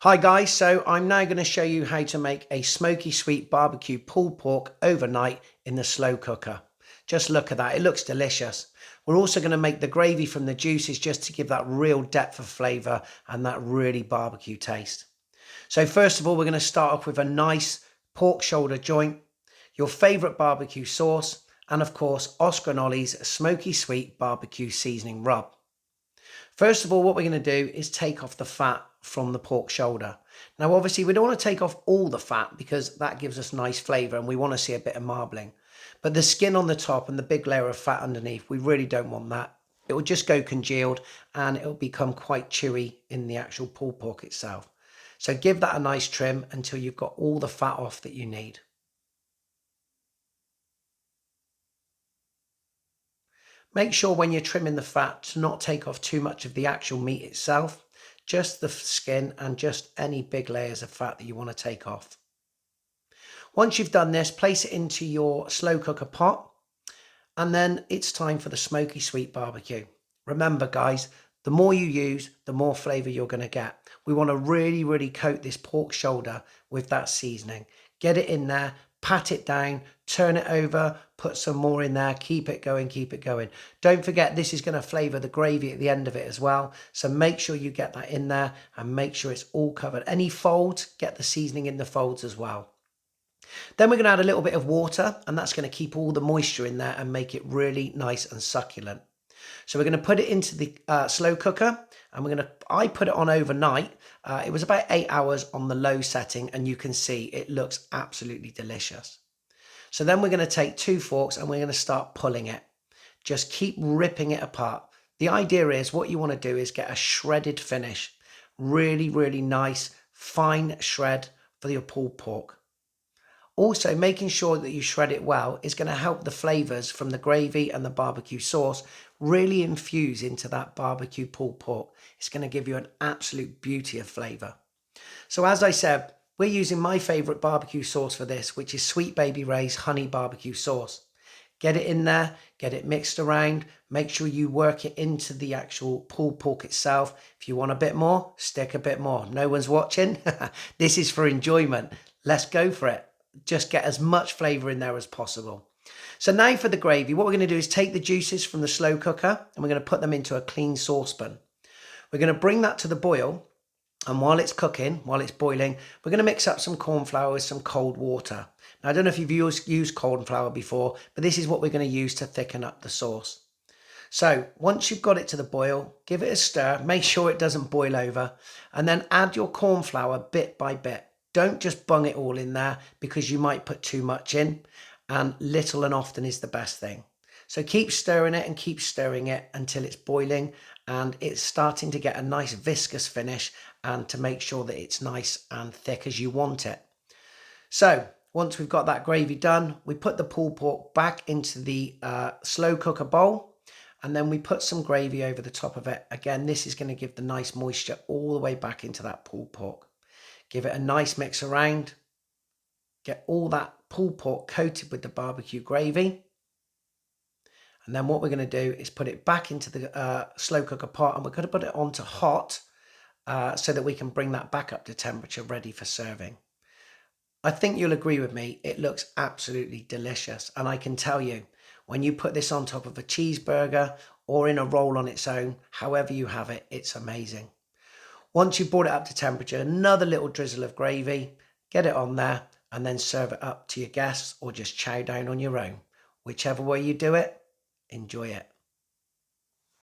Hi guys, so I'm now going to show you how to make a smoky sweet barbecue pulled pork overnight in the slow cooker. Just look at that, it looks delicious. We're also going to make the gravy from the juices just to give that real depth of flavour and that really barbecue taste. So first of all, we're going to start off with a nice pork shoulder joint, your favourite barbecue sauce, and of course Oscar and Ollie's smoky sweet barbecue seasoning rub. First of all, what we're going to do is take off the fat from the pork shoulder. Now, obviously, we don't want to take off all the fat because that gives us nice flavour and we want to see a bit of marbling. But the skin on the top and the big layer of fat underneath, we really don't want that. It will just go congealed and it will become quite chewy in the actual pulled pork itself. So give that a nice trim until you've got all the fat off that you need. Make sure when you're trimming the fat to not take off too much of the actual meat itself, just the skin and just any big layers of fat that you want to take off. Once you've done this, place it into your slow cooker pot and then it's time for the smoky sweet barbecue. Remember guys, the more you use, the more flavour you're going to get. We want to really coat this pork shoulder with that seasoning. Get it in there, pat it down, turn it over, put some more in there, keep it going, keep it going. Don't forget this is going to flavour the gravy at the end of it as well. So make sure you get that in there and make sure it's all covered. Any folds, get the seasoning in the folds as well. Then we're going to add a little bit of water and that's going to keep all the moisture in there and make it really nice and succulent. So we're going to put it into the slow cooker and I put it on overnight. It was about 8 hours on the low setting and you can see it looks absolutely delicious. So then we're going to take 2 forks and we're going to start pulling it. Just keep ripping it apart. The idea is what you want to do is get a shredded finish. Really nice, fine shred for your pulled pork. Also, making sure that you shred it well is going to help the flavours from the gravy and the barbecue sauce really infuse into that barbecue pulled pork. It's going to give you an absolute beauty of flavour. So as I said, we're using my favourite barbecue sauce for this, which is Sweet Baby Ray's honey barbecue sauce. Get it in there, get it mixed around, make sure you work it into the actual pulled pork itself. If you want a bit more, stick a bit more. No one's watching. This is for enjoyment. Let's go for it. Just get as much flavour in there as possible. So now for the gravy, what we're going to do is take the juices from the slow cooker and we're going to put them into a clean saucepan. We're going to bring that to the boil, and while it's cooking, while it's boiling, we're going to mix up some corn flour with some cold water. Now, I don't know if you've used corn flour before, but this is what we're going to use to thicken up the sauce. So once you've got it to the boil, give it a stir, make sure it doesn't boil over, and then add your corn flour bit by bit. Don't just bung it all in there because you might put too much in, and little and often is the best thing. So keep stirring it and keep stirring it until it's boiling and it's starting to get a nice viscous finish, and to make sure that it's nice and thick as you want it. So once we've got that gravy done, we put the pulled pork back into the slow cooker bowl and then we put some gravy over the top of it. Again, this is going to give the nice moisture all the way back into that pulled pork. Give it a nice mix around. Get all that pulled pork coated with the barbecue gravy. And then what we're going to do is put it back into the slow cooker pot, and we're going to put it onto hot so that we can bring that back up to temperature ready for serving. I think you'll agree with me, it looks absolutely delicious. And I can tell you, when you put this on top of a cheeseburger or in a roll on its own, however you have it, it's amazing. Once you've brought it up to temperature, another little drizzle of gravy, get it on there and then serve it up to your guests or just chow down on your own. Whichever way you do it, enjoy it.